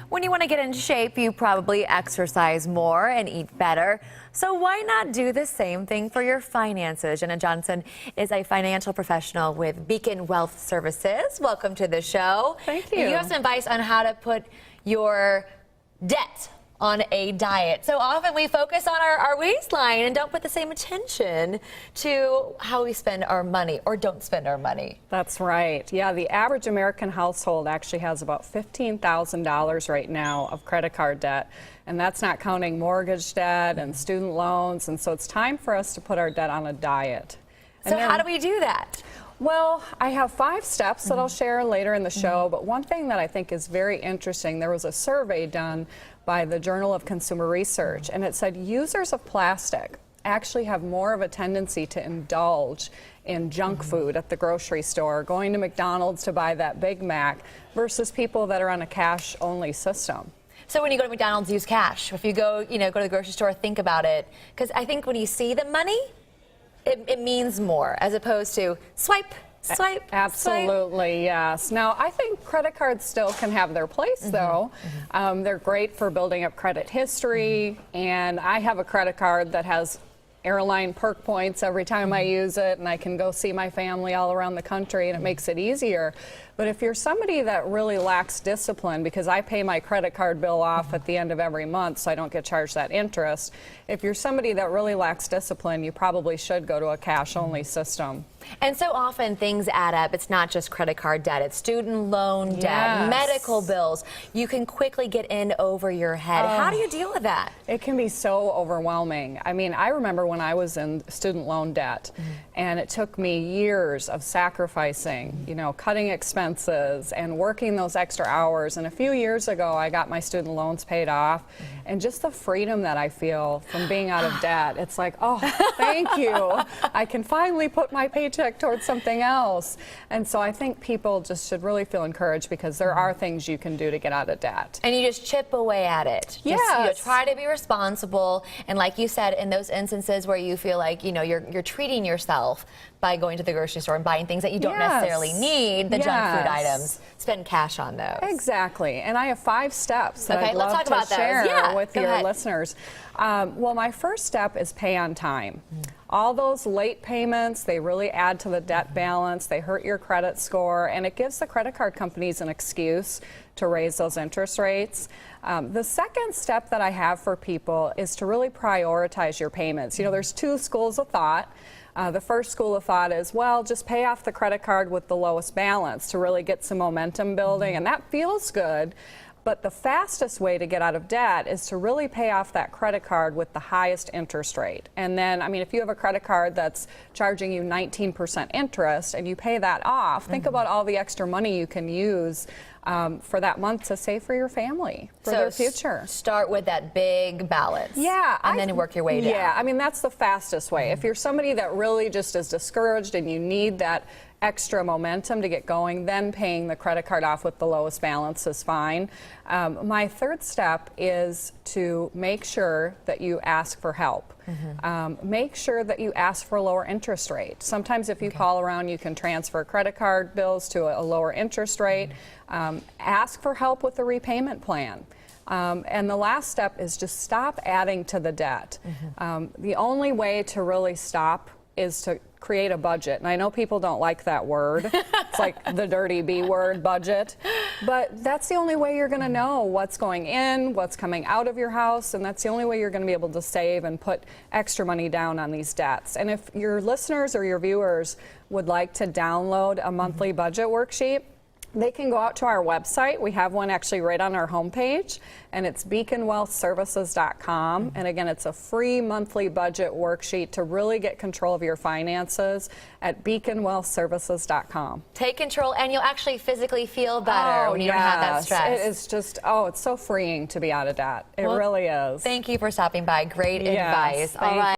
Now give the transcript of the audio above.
When you want to get in shape, you probably exercise more and eat better. So why not do the same thing for your finances? Jenna Johnson is a financial professional with Beacon Wealth Services. Welcome to the show. Thank you. And you have some advice on how to put your debt on a diet. So often we focus on our waistline and don't put the same attention to how we spend our money or don't spend our money. That's right. Yeah, the average American household actually has about $15,000 right now of credit card debt. And that's not counting mortgage debt and student loans. And so it's time for us to put our debt on a diet. So how do we do that? Well, I have 5 steps that I'll share later in the show, but one thing that I think is very interesting, there was a survey done by the Journal of Consumer Research, and it said users of plastic actually have more of a tendency to indulge in junk food at the grocery store, going to McDonald's to buy that Big Mac, versus people that are on a cash-only system. So when you go to McDonald's, use cash. If you go, go to the grocery store, think about it. Because I think when you see the money, it means more, as opposed to swipe, swipe, Absolutely, swipe. Yes. Now, I think credit cards still can have their place, though. They're great for building up credit history, and I have a credit card that has airline perk points every time I use it, and I can go see my family all around the country, and it makes it easier. But if you're somebody that really lacks discipline, because I pay my credit card bill off at the end of every month so I don't get charged that interest, if you're somebody that really lacks discipline, you probably should go to a cash-only system. And so often things add up. It's not just credit card debt, it's student loan debt, medical bills. You can quickly get in over your head. How do you deal with that? It can be so overwhelming. I mean, I remember when I was in student loan debt, and it took me years of sacrificing, cutting expenses and working those extra hours. And a few years ago, I got my student loans paid off, and just the freedom that I feel from being out of debt, it's like, oh, thank you. I can finally put my paycheck towards something else. And so I think people just should really feel encouraged, because there are things you can do to get out of debt. And you just chip away at it. Yes. Try to be responsible. And like you said, in those instances where you feel like, you're treating yourself by going to the grocery store and buying things that you don't necessarily need, the junk food items, spend cash on those. Exactly. And I have 5 steps that I'd love let's talk to about share those. with your listeners. Well, my first step is pay on time. All those late payments, they really add to the debt balance, they hurt your credit score, and it gives the credit card companies an excuse to raise those interest rates. The second step that I have for people is to really prioritize your payments. There's 2 schools of thought. The first school of thought is, well, just pay off the credit card with the lowest balance to really get some momentum building, and that feels good. But the fastest way to get out of debt is to really pay off that credit card with the highest interest rate. And then, if you have a credit card that's charging you 19% interest and you pay that off, think about all the extra money you can use for that month to save for your family, for their future. Start with that big balance. Yeah. And then work your way down. Yeah, that's the fastest way. If you're somebody that really just is discouraged and you need that extra momentum to get going, then paying the credit card off with the lowest balance is fine. My third step is to make sure that you ask for help. Make sure that you ask for a lower interest rate. Sometimes if you call around, you can transfer credit card bills to a lower interest rate. Ask for help with the repayment plan. And the last step is just stop adding to the debt. The only way to really stop is to create a budget. And I know people don't like that word. It's like the dirty B word, budget. But that's the only way you're going to know what's going in, what's coming out of your house, and that's the only way you're going to be able to save and put extra money down on these debts. And if your listeners or your viewers would like to download a monthly budget worksheet, they can go out to our website. We have one actually right on our homepage, and it's beaconwealthservices.com. And again, it's a free monthly budget worksheet to really get control of your finances at beaconwealthservices.com. Take control, and you'll actually physically feel better when you don't have that stress. It is just, it's so freeing to be out of debt. It really is. Thank you for stopping by. Great advice. All right.